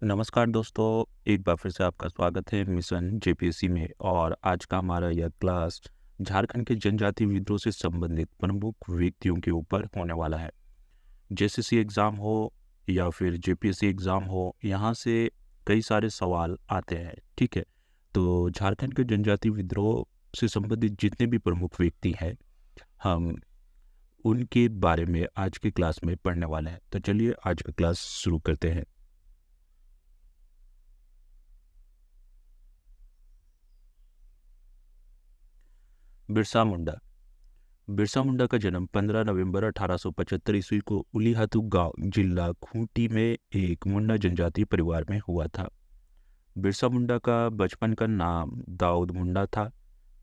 नमस्कार दोस्तों, एक बार फिर से आपका स्वागत है मिशन जेपीएससी में। और आज का हमारा यह क्लास झारखंड के जनजाति विद्रोह से संबंधित प्रमुख व्यक्तियों के ऊपर होने वाला है। जेएसएससी एग्ज़ाम हो या फिर जेपीएससी एग्ज़ाम हो, यहाँ से कई सारे सवाल आते हैं। ठीक है, तो झारखंड के जनजाति विद्रोह से संबंधित जितने भी प्रमुख व्यक्ति हैं, हम उनके बारे में आज की क्लास में पढ़ने वाले हैं। तो चलिए आज का क्लास शुरू करते हैं। बिरसा मुंडा। बिरसा मुंडा का जन्म 15 नवंबर 1875 ईस्वी को उलीहातू गांव, जिला खूंटी में एक मुंडा जनजातीय परिवार में हुआ था। बिरसा मुंडा का बचपन का नाम दाऊद मुंडा था।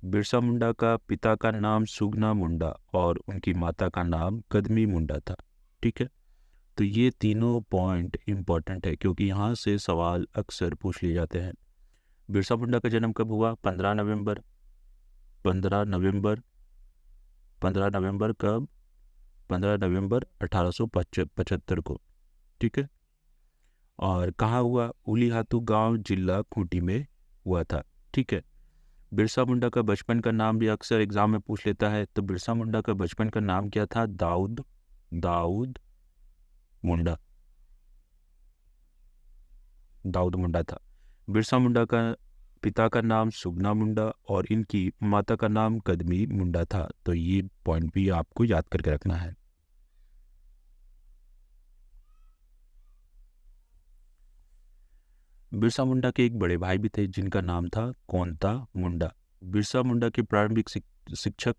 बिरसा मुंडा का पिता का नाम सुगना मुंडा और उनकी माता का नाम कदमी मुंडा था। ठीक है, तो ये तीनों पॉइंट इंपॉर्टेंट है क्योंकि यहाँ से सवाल अक्सर पूछ लिए जाते हैं। बिरसा मुंडा का जन्म कब हुआ? 15 नवंबर 15 नवंबर कब? 15 नवंबर 1875 को। ठीक है, और कहाँ हुआ? उलीहातू गांव, जिला खूंटी में हुआ था। ठीक है, बिरसा मुंडा का बचपन का नाम भी अक्सर एग्जाम में पूछ लेता है। तो बिरसा मुंडा का बचपन का नाम क्या था? दाऊद दाऊद मुंडा। दाऊद मुंडा था। बिरसा मुंडा का पिता का नाम सुगना मुंडा और इनकी माता का नाम कदमी मुंडा था। तो ये पॉइंट भी आपको याद करके रखना है। बिरसा मुंडा के एक बड़े भाई भी थे जिनका नाम था कोंता मुंडा। बिरसा मुंडा के प्रारंभिक शिक्षक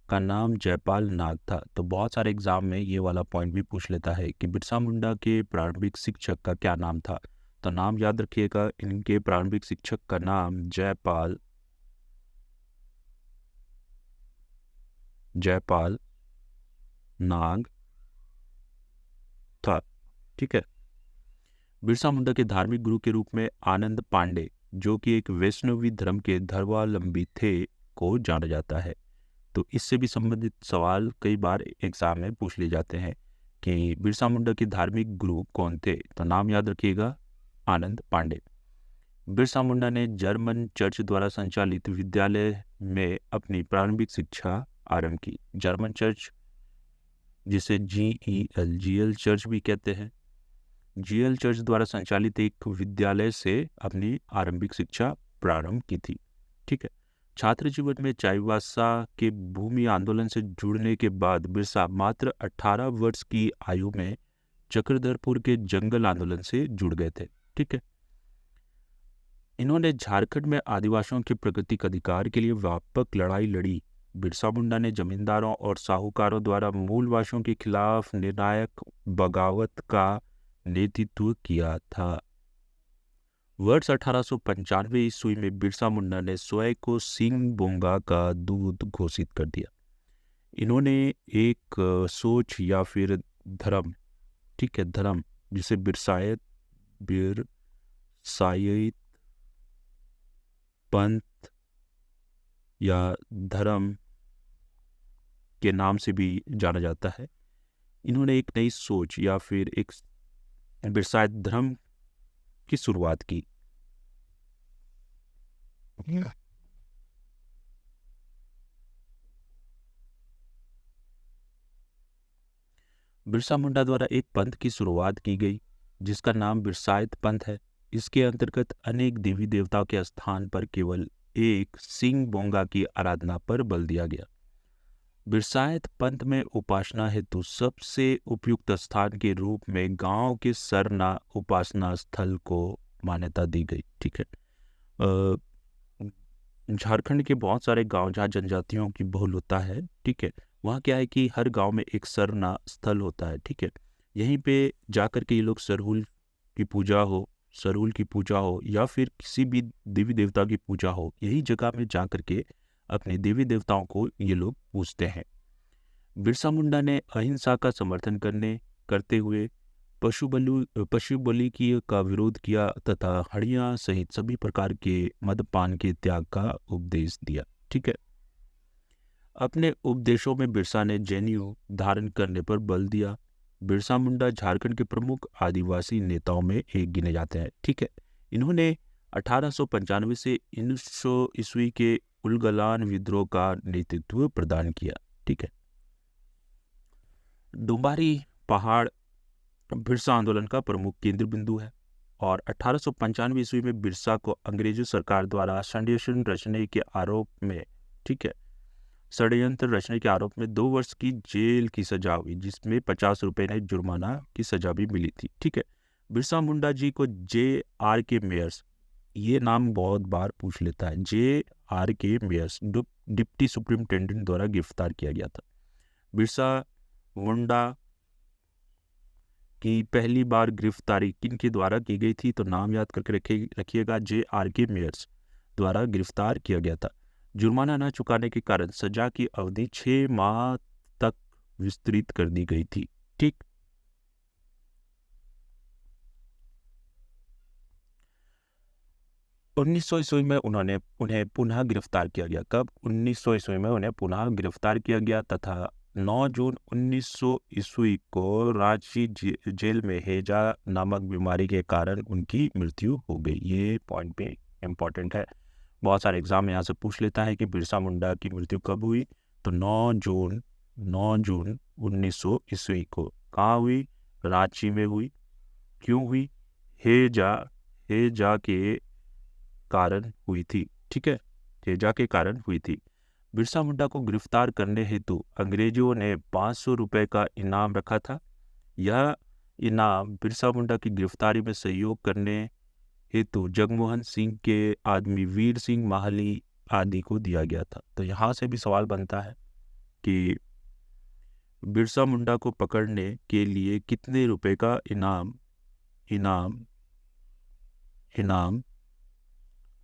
का नाम जयपाल नाग था। तो बहुत सारे एग्जाम में ये वाला पॉइंट भी पूछ लेता है कि बिरसा मुंडा के प्रारंभिक शिक्षक का क्या नाम था। तो नाम याद रखिएगा, इनके प्रारंभिक शिक्षक का नाम जयपाल नाग था। ठीक है, बिरसा मुंडा के धार्मिक गुरु के रूप में आनंद पांडे, जो कि एक वैष्णवी धर्म के धर्मावलंबी थे, को जाना जाता है। तो इससे भी संबंधित सवाल कई बार एग्जाम में पूछ लिए जाते हैं कि बिरसा मुंडा के धार्मिक गुरु कौन थे। तो नाम याद रखिएगा, आनंद पांडे। बिरसा मुंडा ने जर्मन चर्च द्वारा संचालित विद्यालय में अपनी प्रारंभिक शिक्षा आरंभ की। जर्मन चर्च, जिसे जीएल चर्च भी कहते हैं, जीएल चर्च द्वारा संचालित एक विद्यालय से अपनी आरंभिक शिक्षा प्रारंभ की थी। ठीक है, छात्र जीवन में चाईबासा के भूमि आंदोलन से जुड़ने के बाद बिरसा मात्र 18 वर्ष की आयु में चक्रधरपुर के जंगल आंदोलन से जुड़ गए थे। ठीक है, इन्होंने झारखंड में आदिवासियों के प्राकृतिक अधिकार के लिए व्यापक लड़ाई लड़ी। बिरसा मुंडा ने जमींदारों और साहूकारों द्वारा मूलवासियों के खिलाफ निर्णायक बगावत का नेतृत्व किया था। वर्ष 1895 ईस्वी में बिरसा मुंडा ने स्वयं को सिंह बोंगा का दूत घोषित कर दिया। इन्होंने एक सोच या फिर धर्म, ठीक है, धर्म जिसे बिरसायत पंथ या धर्म के नाम से भी जाना जाता है। इन्होंने एक नई सोच या फिर एक बिरसायत धर्म की शुरुआत की। बिरसा मुंडा द्वारा एक पंथ की शुरुआत की गई जिसका नाम बिरसायत पंथ है। इसके अंतर्गत अनेक देवी देवताओं के स्थान पर केवल एक सिंह बोंगा की आराधना पर बल दिया गया। बिरसायत पंथ में उपासना हेतु सबसे उपयुक्त स्थान के रूप में गांव के सरना उपासना स्थल को मान्यता दी गई। ठीक है, झारखंड के बहुत सारे गांव जहाँ जनजातियों की बहुलता है, ठीक है, वहाँ क्या है कि हर गांव में एक सरना स्थल होता है। ठीक है, यहीं पे जाकर के ये लोग सरहुल की पूजा हो या फिर किसी भी देवी देवता की पूजा हो, यही जगह में जा करके अपने देवी देवताओं को ये लोग पूजते हैं। बिरसा मुंडा ने अहिंसा का समर्थन करते हुए पशु बलि की का विरोध किया तथा हड़ियां सहित सभी प्रकार के मदपान के त्याग का उपदेश दिया। ठीक है, अपने उपदेशों में बिरसा ने जनेऊ धारण करने पर बल दिया। बिरसा मुंडा झारखंड के प्रमुख आदिवासी नेताओं में एक गिने जाते हैं। ठीक है, इन्होंने 1895 से 1900 ईस्वी के उलगलान विद्रोह का नेतृत्व प्रदान किया। ठीक है, डुम्बारी पहाड़ बिरसा आंदोलन का प्रमुख केंद्र बिंदु है और 1895 ईस्वी में बिरसा को अंग्रेजी सरकार द्वारा षड्यंत्र रचने के आरोप में, ठीक है, षड्यंत्र रचने के आरोप में 2 वर्ष की जेल की सजा हुई, जिसमें 50 रुपए ने जुर्माना की सजा भी मिली थी। ठीक है, बिरसा मुंडा जी को J.R.K. मेयर्स, ये नाम बहुत बार पूछ लेता है, J.R.K. मेयर्स डिप्टी सुप्रिंटेंडेंट द्वारा गिरफ्तार किया गया था। बिरसा मुंडा की पहली बार गिरफ्तारी किन के द्वारा की गई थी, तो नाम याद करके रखिएगा, J.R.K. मेयर्स द्वारा गिरफ्तार किया गया था। जुर्माना न चुकाने के कारण सजा की अवधि 6 माह तक विस्तृत कर दी गई थी। ठीक, उन्नीस सौ ईस्वी में उन्हें पुनः गिरफ्तार किया गया। कब? 1900 ईस्वी में उन्हें पुनः गिरफ्तार किया गया तथा 9 जून 1900 ईस्वी को रांची जेल में हैजा नामक बीमारी के कारण उनकी मृत्यु हो गई। ये पॉइंट भी इम्पोर्टेंट है, बहुत सारे एग्जाम यहाँ से पूछ लेता है कि बिरसा मुंडा की मृत्यु कब हुई, तो 9 जून 1900 ईस्वी को। कहाँ हुई? रांची में हुई। क्यों हुई? हैजा के कारण हुई थी। ठीक है, हैजा के कारण हुई थी। बिरसा मुंडा को गिरफ्तार करने हेतु अंग्रेजों ने 500 रुपए का इनाम रखा था। यह इनाम बिरसा मुंडा की गिरफ्तारी में सहयोग करने हेतु जगमोहन सिंह के आदमी वीर सिंह माहली आदि को दिया गया था। तो यहाँ से भी सवाल बनता है कि बिरसा मुंडा को पकड़ने के लिए कितने रुपए का इनाम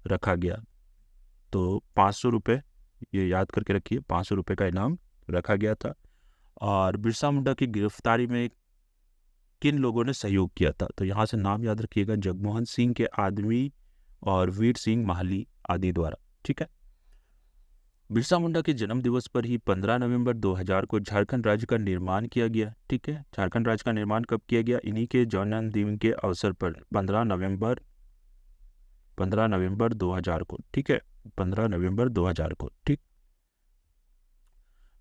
रखा गया, तो 500 रुपये, ये याद करके रखिए, 500 रुपये का इनाम रखा गया था। और बिरसा मुंडा की गिरफ्तारी में किन लोगों ने सहयोग किया था, तो यहाँ से नाम याद रखिएगा, जगमोहन सिंह के आदमी और वीर सिंह माहली आदि द्वारा। ठीक है, बिरसा मुंडा के जन्म दिवस पर ही 15 नवंबर 2000 को झारखंड राज्य का निर्माण किया गया। ठीक है, झारखंड राज्य का निर्माण कब किया गया? इन्हीं के जन्मदिन के अवसर पर 15 नवंबर 2000 को। ठीक है, 15 नवंबर 2000 को। ठीक,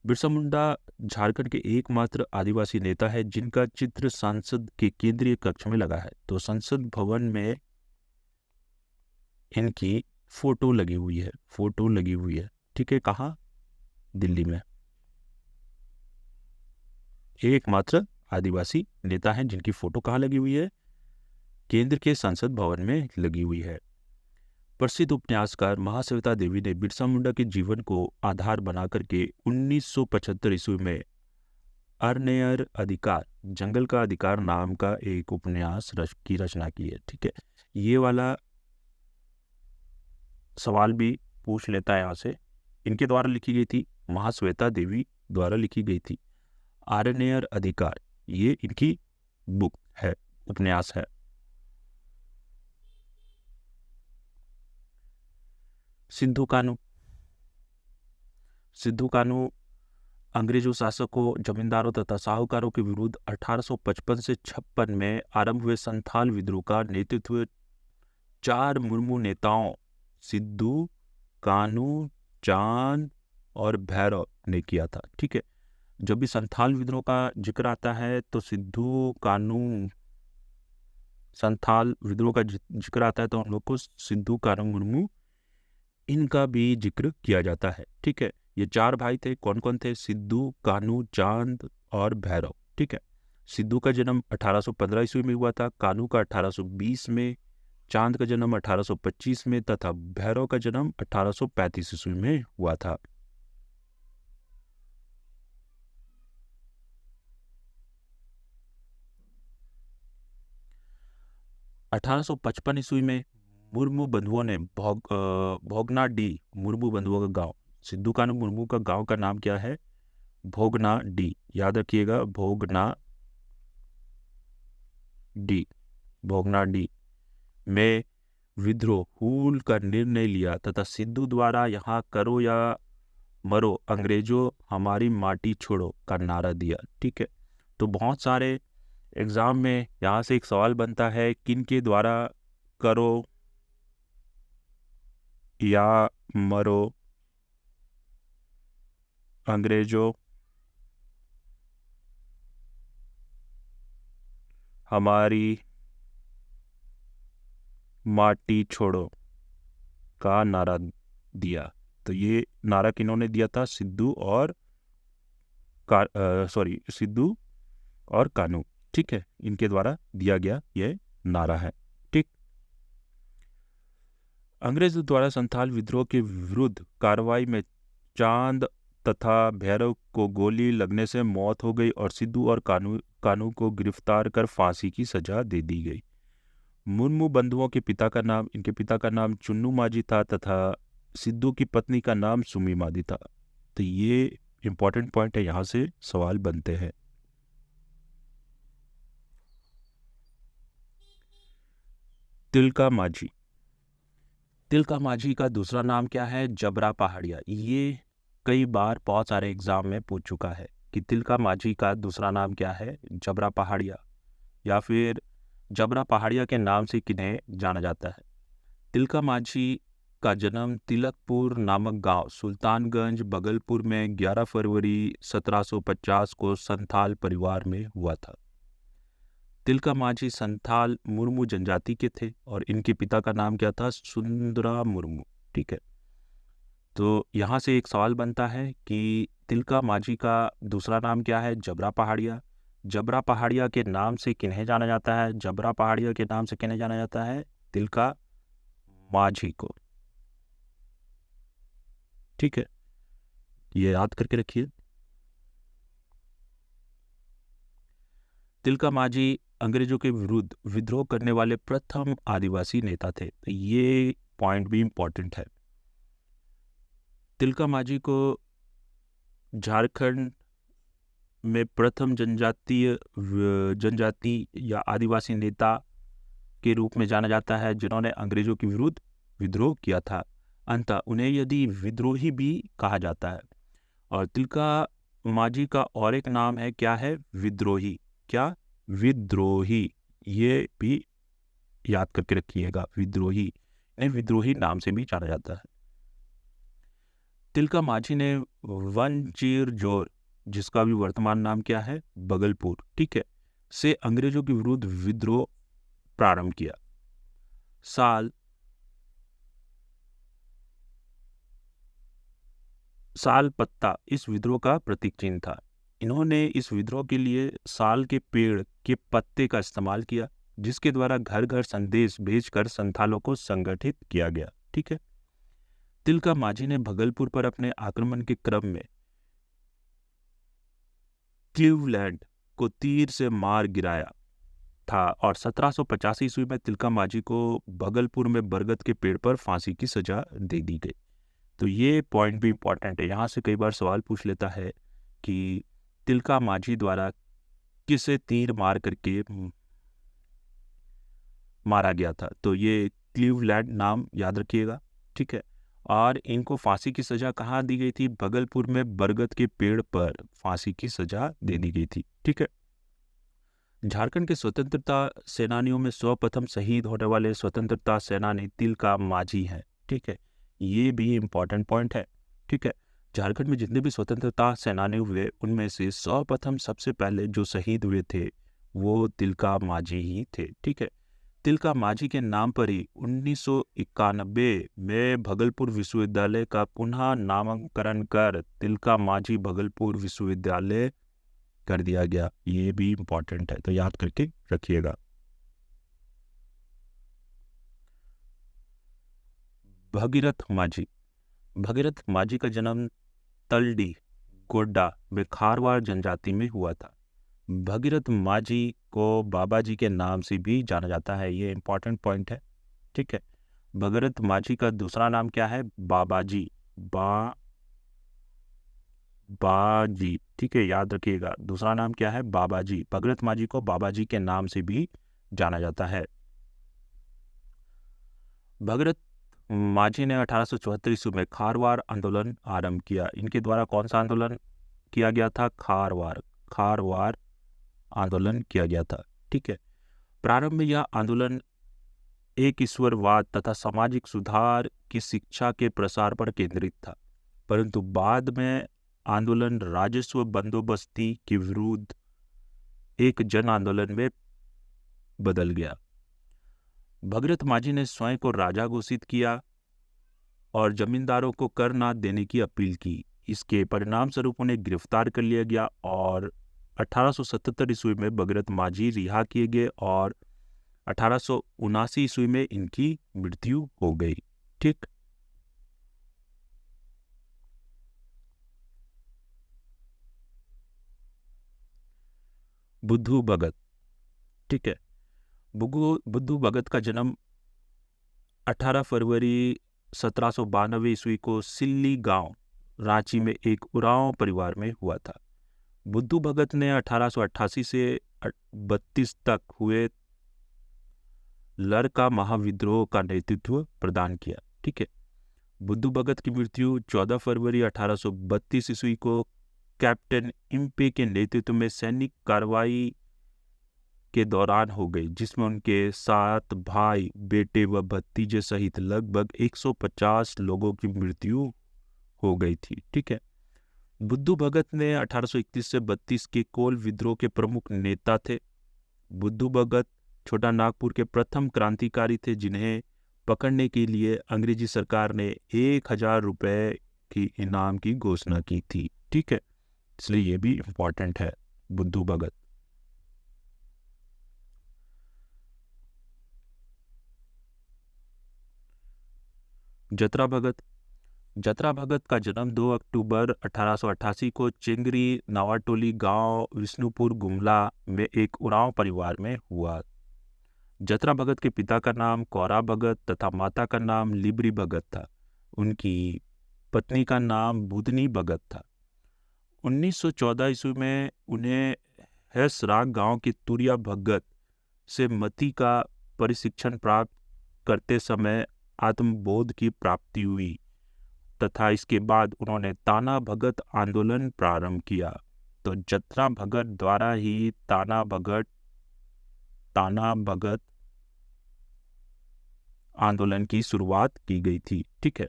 बिरसा मुंडा झारखंड के एकमात्र आदिवासी नेता है जिनका चित्र संसद के केंद्रीय कक्ष में लगा है। तो संसद भवन में इनकी फोटो लगी हुई है। ठीक है, कहाँ? दिल्ली में। एकमात्र आदिवासी नेता हैं जिनकी फोटो कहाँ लगी हुई है? केंद्र के संसद भवन में लगी हुई है। प्रसिद्ध उपन्यासकार महाश्वेता देवी ने बिरसा मुंडा के जीवन को आधार बनाकर के 1975 ईस्वी में अर्नेयर अधिकार, जंगल का अधिकार नाम का एक उपन्यास की रचना की है। ठीक है, ये वाला सवाल भी पूछ लेता है यहाँ से। इनके द्वारा लिखी गई थी, महाश्वेता देवी द्वारा लिखी गई थी। अर्नेयर अधिकार, ये इनकी बुक है, उपन्यास है। सिद्धू कानू अंग्रेजों शासकों, जमींदारों तथा साहूकारों के विरुद्ध 1855 से 56 में आरंभ हुए संथाल विद्रोह का नेतृत्व 4 मुर्मू नेताओं सिद्धू, कानू, चांद और भैरव ने किया था। ठीक है, जब भी संथाल विद्रोह का जिक्र आता है तो सिद्धू, कानू, संथाल विद्रोह का जिक्र आता है तो हम लोग को सिद्धू, कानू, मुर्मू, इनका भी जिक्र किया जाता है। ठीक है, ये 4 भाई थे। कौन कौन थे? सिद्धू, कानू, चांद और भैरव। ठीक है, सिद्धू का जन्म 1815 ईस्वी में हुआ था, कानू का 1820 में, चांद का जन्म 1825 में तथा भैरव का जन्म 1835 ईस्वी में हुआ था। अठारह सौ 55 ईस्वी में मुर्मू बंधुओं ने भोगना डी, मुर्मू बंधुओं का गांव, सिद्धू कानू मुर्मू का गांव का नाम क्या है? भोगना डी, याद रखिएगा, भोगना डी में विद्रोह हूल का निर्णय लिया तथा सिद्धू द्वारा यहाँ करो या मरो अंग्रेजों हमारी माटी छोड़ो का नारा दिया। ठीक है, तो बहुत सारे एग्जाम में यहाँ से एक सवाल बनता है, किन के द्वारा करो या मरो अंग्रेजों हमारी माटी छोड़ो का नारा दिया। तो ये नारा किन्होंने दिया था? सिद्धू और सिद्धू और कानू। ठीक है, इनके द्वारा दिया गया ये नारा है। ठीक। अंग्रेजों द्वारा संथाल विद्रोह के विरुद्ध कार्रवाई में चांद तथा भैरव को गोली लगने से मौत हो गई और सिद्धू और कानू को गिरफ्तार कर फांसी की सजा दे दी गई। मुर्मू बंधुओं के पिता का नाम, इनके पिता का नाम चुन्नू माझी था तथा सिद्धू की पत्नी का नाम सुमी माझी था। तो ये इंपॉर्टेंट पॉइंट है, यहां से सवाल बनते हैं। तिलका माझी। तिलका माझी का दूसरा नाम क्या है? जबरा पहाड़िया। ये कई बार बहुत सारे एग्जाम में पूछ चुका है कि तिलका माझी का दूसरा नाम क्या है? जबरा पहाड़िया, या फिर जबरा पहाड़िया के नाम से किन्हें जाना जाता है? तिलका माझी का जन्म तिलकपुर नामक गांव सुल्तानगंज बगलपुर में 11 फरवरी 1750 को संथाल परिवार में हुआ था। तिलका माझी संथाल मुर्मू जनजाति के थे और इनके पिता का नाम क्या था? सुंदरा मुर्मू। ठीक है, तो यहाँ से एक सवाल बनता है कि तिलका माझी का दूसरा नाम क्या है? जबरा पहाड़िया। जबरा पहाड़िया के नाम से किन्हें जाना जाता है? जबरा पहाड़िया के नाम से किन्हें जाना जाता है? तिलका माझी को। ठीक है, ये याद करके रखिए। तिलका माझी अंग्रेजों के विरुद्ध विद्रोह करने वाले प्रथम आदिवासी नेता थे। तो ये पॉइंट भी इंपॉर्टेंट है। तिलका माझी को झारखंड में प्रथम जनजाति या आदिवासी नेता के रूप में जाना जाता है जिन्होंने अंग्रेजों के विरुद्ध विद्रोह किया था। अंततः उन्हें यदि विद्रोही भी कहा जाता है। और तिलका माझी का और एक नाम है, क्या है? विद्रोही। क्या? विद्रोही। ये भी याद करके रखिएगा, विद्रोही। इन्हें विद्रोही नाम से भी जाना जाता है। तिलका माझी ने वनचीर जोर, जिसका भी वर्तमान नाम क्या है? बगलपुर, ठीक है, से अंग्रेजों के विरुद्ध विद्रोह प्रारंभ किया। साल पत्ता इस विद्रोह का प्रतीक चिन्ह था। इन्होंने इस विद्रोह के लिए साल के पेड़ के पत्ते का इस्तेमाल किया, जिसके द्वारा घर घर संदेश भेजकर संथालों को संगठित किया गया। ठीक है, तिलका माझी ने भगलपुर पर अपने आक्रमण के क्रम में क्लीवलैंड को तीर से मार गिराया था और 1785 ईस्वी में तिलका माझी को भगलपुर में बरगद के पेड़ पर फांसी की सजा दे दी गई। तो ये पॉइंट भी इंपॉर्टेंट है, यहाँ से कई बार सवाल पूछ लेता है कि तिलका माझी द्वारा किसे तीर मार करके मारा गया था। तो ये क्लीवलैंड नाम याद रखिएगा। ठीक है, और इनको फांसी की सजा कहाँ दी गई थी? भगलपुर में बरगद के पेड़ पर फांसी की सजा दे दी गई थी। ठीक है, झारखंड के स्वतंत्रता सेनानियों में सर्वप्रथम शहीद होने वाले स्वतंत्रता सेनानी तिलका माझी हैं। ठीक है, ये भी इम्पॉर्टेंट पॉइंट है। ठीक है, झारखंड में जितने भी स्वतंत्रता सेनानी हुए उनमें से सर्वप्रथम सबसे पहले जो शहीद हुए थे वो तिलका माझी ही थे। ठीक है, तिलका माझी के नाम पर ही 1991 में भगलपुर विश्वविद्यालय का पुनः नामकरण कर तिलका माझी भगलपुर विश्वविद्यालय कर दिया गया। ये भी इम्पॉर्टेंट है, तो याद करके रखिएगा। भगीरथ माझी। भगीरथ माझी का जन्म तलडी गोड्डा में खारवाड़ जनजाति में हुआ था। भगीरथ माझी को बाबा जी के नाम से भी जाना जाता है। ये इंपॉर्टेंट पॉइंट है। ठीक है, भगीरथ माझी का दूसरा नाम क्या है? बाबाजी। बाबाजी। ठीक है, याद रखिएगा, दूसरा नाम क्या है? बाबाजी। भगीरथ माझी को बाबाजी के नाम से भी जाना जाता है। भगीरथ माझी ने 1874 ईस्वी में खारवाड़ आंदोलन आरंभ किया। इनके द्वारा कौन सा आंदोलन किया गया था? खारवाड़ आंदोलन किया गया था। ठीक है, प्रारंभ में यह आंदोलन एक ईश्वरवाद तथा सामाजिक सुधार की शिक्षा के प्रसार पर केंद्रित था, परंतु बाद में आंदोलन राजस्व बंदोबस्ती के विरुद्ध एक जन आंदोलन में बदल गया। भगीरथ माझी ने स्वयं को राजा घोषित किया और जमींदारों को कर न देने की अपील की। इसके परिणाम स्वरूप उन्हें गिरफ्तार कर लिया गया और 1877 ईस्वी में भगीरथ माझी रिहा किए गए और 1879 ईस्वी में इनकी मृत्यु हो गई। ठीक, बुद्धू भगत। ठीक है, बुद्धू भगत का जन्म 18 फरवरी 1792 ईस्वी को सिल्ली गांव रांची में एक उरांव परिवार में हुआ था। बुद्धू भगत ने 1888 से 32 तक हुए लड़का महाविद्रोह का नेतृत्व प्रदान किया। ठीक है, बुद्धू भगत की मृत्यु 14 फरवरी 1832 ईस्वी को कैप्टन इम्पे के नेतृत्व में सैनिक कार्रवाई के दौरान हो गई, जिसमें उनके 7 भाई, बेटे व भतीजे सहित लगभग 150 लोगों की मृत्यु हो गई थी। ठीक है, बुद्धू भगत ने 1831 से 32 के कोल विद्रोह के प्रमुख नेता थे। बुद्धू भगत छोटा नागपुर के प्रथम क्रांतिकारी थे, जिन्हें पकड़ने के लिए अंग्रेजी सरकार ने 1000 रुपए की इनाम की घोषणा की थी। ठीक है, इसलिए ये भी इंपॉर्टेंट है बुद्धू भगत। जतरा भगत। जतरा भगत का जन्म 2 अक्टूबर 1888 को चेंगरी नावाटोली गांव विष्णुपुर गुमला में एक उरांव परिवार में हुआ। जतरा भगत के पिता का नाम कौरा भगत तथा माता का नाम लिबरी भगत था। उनकी पत्नी का नाम बुधनी भगत था। 1914 ईस्वी में उन्हें हैसराग गांव के तुरिया भगत से मती का प्रशिक्षण प्राप्त करते समय आत्मबोध की प्राप्ति हुई तथा इसके बाद उन्होंने ताना भगत आंदोलन प्रारंभ किया। तो जतरा भगत द्वारा ही ताना भगत आंदोलन की शुरुआत की गई थी। ठीक है,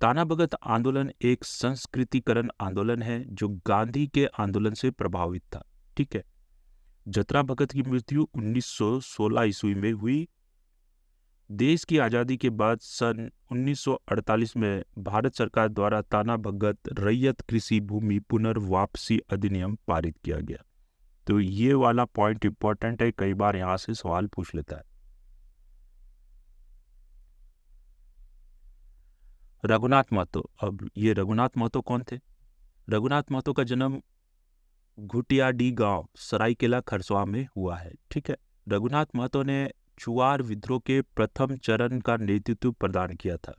ताना भगत आंदोलन एक संस्कृतिकरण आंदोलन है जो गांधी के आंदोलन से प्रभावित था। ठीक है, जतरा भगत की मृत्यु 1916 ईस्वी में हुई। देश की आज़ादी के बाद सन 1948 में भारत सरकार द्वारा ताना भगत रैयत कृषि भूमि पुनर्वापसी अधिनियम पारित किया गया। तो ये वाला पॉइंट इंपॉर्टेंट है, कई बार यहां से सवाल पूछ लेता है। रघुनाथ महतो। अब ये रघुनाथ महतो कौन थे? रघुनाथ महतो का जन्म घुटियाडी गांव सरायकेला खरसवा में हुआ है। ठीक है, रघुनाथ महतो ने चुआर विद्रोह के प्रथम चरण का नेतृत्व प्रदान किया था।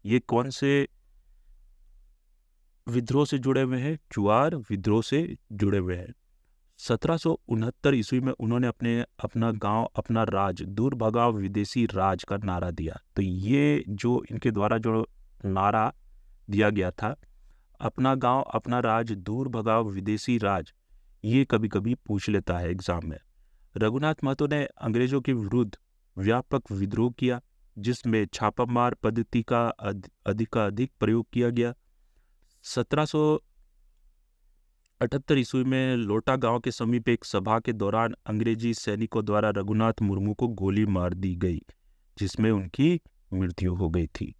ये कौन से विद्रोह से जुड़े हुए हैं? चुआर विद्रोह से जुड़े हुए हैं। 1769 ईस्वी में उन्होंने अपना गांव, अपना राज, दूर भगाओ विदेशी राज का नारा दिया। तो ये जो इनके द्वारा जो नारा दिया गया था, अपना गांव, अपना राज, दूर भगाओ विदेशी राज, ये कभी कभी पूछ लेता है एग्जाम में। रघुनाथ महतो ने अंग्रेजों के विरुद्ध व्यापक विद्रोह किया, जिसमें छापामार पद्धति का अधिक प्रयोग किया गया। 1778 ईस्वी में लोटा गांव के समीप एक सभा के दौरान अंग्रेजी सैनिकों द्वारा रघुनाथ मुर्मू को गोली मार दी गई, जिसमें उनकी मृत्यु हो गई थी।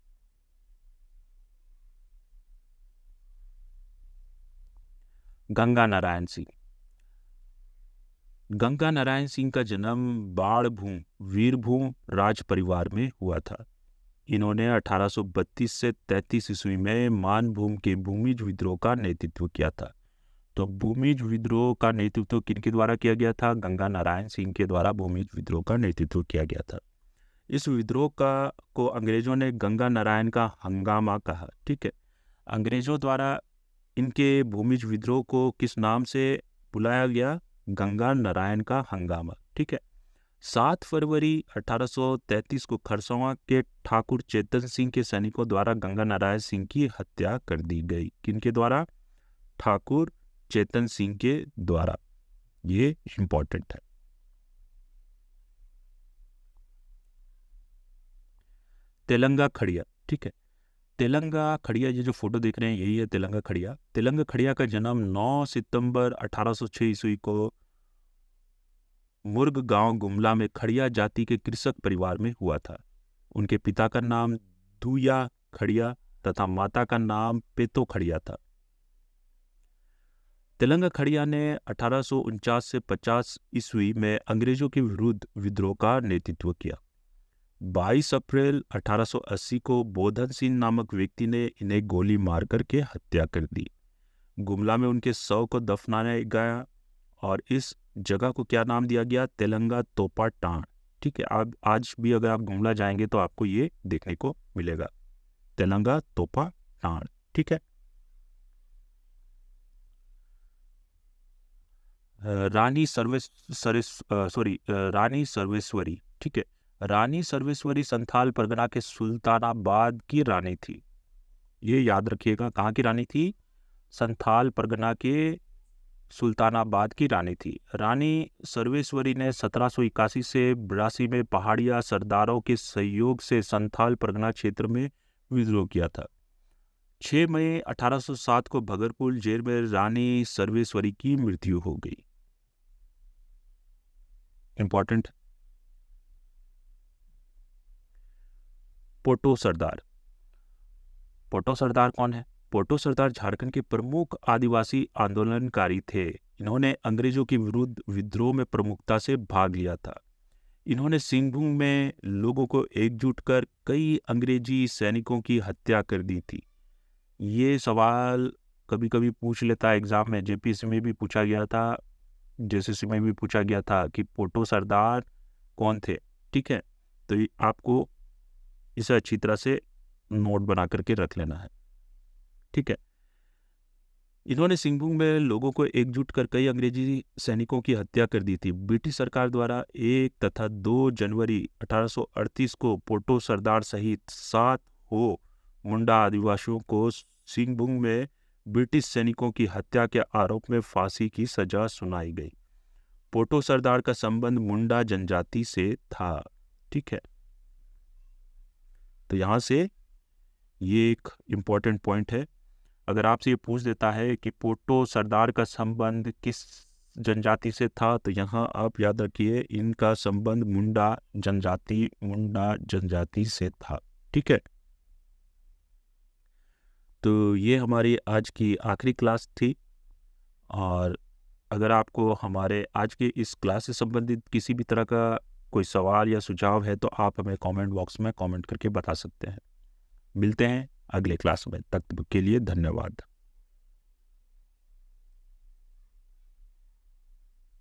गंगा नारायण सिंह। गंगा नारायण सिंह का जन्म बाणभूम वीरभूम राज परिवार में हुआ था। इन्होंने 1832 से 33 ईस्वी में मानभूम के भूमिज विद्रोह का नेतृत्व किया था। तो भूमिज विद्रोह का नेतृत्व किनके द्वारा किया गया था? गंगा नारायण सिंह के द्वारा भूमिज विद्रोह का नेतृत्व किया गया था। इस विद्रोह को अंग्रेजों ने गंगा नारायण का हंगामा कहा। ठीक है, अंग्रेजों द्वारा इनके भूमिज विद्रोह को किस नाम से बुलाया गया? गंगा नारायण का हंगामा। ठीक है, 7 फरवरी 1833 को खरसवां के ठाकुर चेतन सिंह के सैनिकों द्वारा गंगा नारायण सिंह की हत्या कर दी गई। किनके द्वारा? ठाकुर चेतन सिंह के द्वारा, ये इंपॉर्टेंट है। तेलंगा खड़िया, ठीक है। तेलंगा खड़िया, ये जो फोटो देख रहे हैं यही है तेलंगा खड़िया। तेलंगा खड़िया का जन्म 9 सितंबर 1806 ईस्वी को मुर्ग गांव गुमला में खड़िया जाति के कृषक परिवार में हुआ था। उनके पिता का नाम दूया खड़िया तथा माता का नाम पेतो खड़िया था। तेलंगा खड़िया ने 1849 से 50 ईस्वी में अंग्रेजों के विरुद्ध विद्रोह का नेतृत्व किया। 22 अप्रैल 1880 को बोधन सिंह नामक व्यक्ति ने इन्हें गोली मार करके हत्या कर दी। गुमला में उनके शव को दफनाया गया और इस जगह को क्या नाम दिया गया? तेलंगा तोपा टांड, ठीक है। अब आज भी अगर आप गुमला जाएंगे तो आपको ये देखने को मिलेगा, तेलंगा तोपा टांड, ठीक है। रानी सर्वेश्वरी, ठीक है। रानी सर्वेश्वरी संथाल परगना के सुल्तानाबाद की रानी थी। ये याद रखिएगा, कहाँ की रानी थी? संथाल परगना के सुल्तानाबाद की रानी थी। रानी सर्वेश्वरी ने 1781 से 82 में पहाड़िया सरदारों के सहयोग से संथाल परगना क्षेत्र में विद्रोह किया था। 6 मई 1807 को भगरपुर जेल में रानी सर्वेश्वरी की मृत्यु हो गई। इंपॉर्टेंट। पोटो सरदार। पोटो सरदार कौन है? पोटो सरदार झारखंड के प्रमुख आदिवासी आंदोलनकारी थे। इन्होंने अंग्रेजों के विरुद्ध विद्रोह में प्रमुखता से भाग लिया था। इन्होंने सिंहभूम में लोगों को एकजुट कर कई अंग्रेजी सैनिकों की हत्या कर दी थी। ये सवाल कभी कभी पूछ लेता है एग्जाम में, जेपीएससी में भी पूछा गया था, जेएसएससी में भी पूछा गया था कि पोटो सरदार कौन थे, ठीक है। तो आपको इसे अच्छी तरह से नोट बना करके रख लेना है, ठीक है। इन्होंने सिंहभूम में लोगों को एकजुट कर कई अंग्रेजी सैनिकों की हत्या कर दी थी। ब्रिटिश सरकार द्वारा 1 तथा 2 जनवरी 1838 को पोटो सरदार सहित 7 मुंडा आदिवासियों को सिंहभूम में ब्रिटिश सैनिकों की हत्या के आरोप में फांसी की सजा सुनाई गई। पोटो सरदार का संबंध मुंडा जनजाति से था, ठीक है। तो यहाँ से ये एक इम्पॉर्टेंट पॉइंट है। अगर आपसे ये पूछ देता है कि पोटो सरदार का संबंध किस जनजाति से था, तो यहाँ आप याद रखिए इनका संबंध मुंडा जनजाति से था, ठीक है। तो ये हमारी आज की आखिरी क्लास थी, और अगर आपको हमारे आज के इस क्लास से संबंधित किसी भी तरह का कोई सवाल या सुझाव है तो आप हमें कमेंट बॉक्स में कमेंट करके बता सकते हैं। मिलते हैं अगले क्लास में, तब तक के लिए धन्यवाद।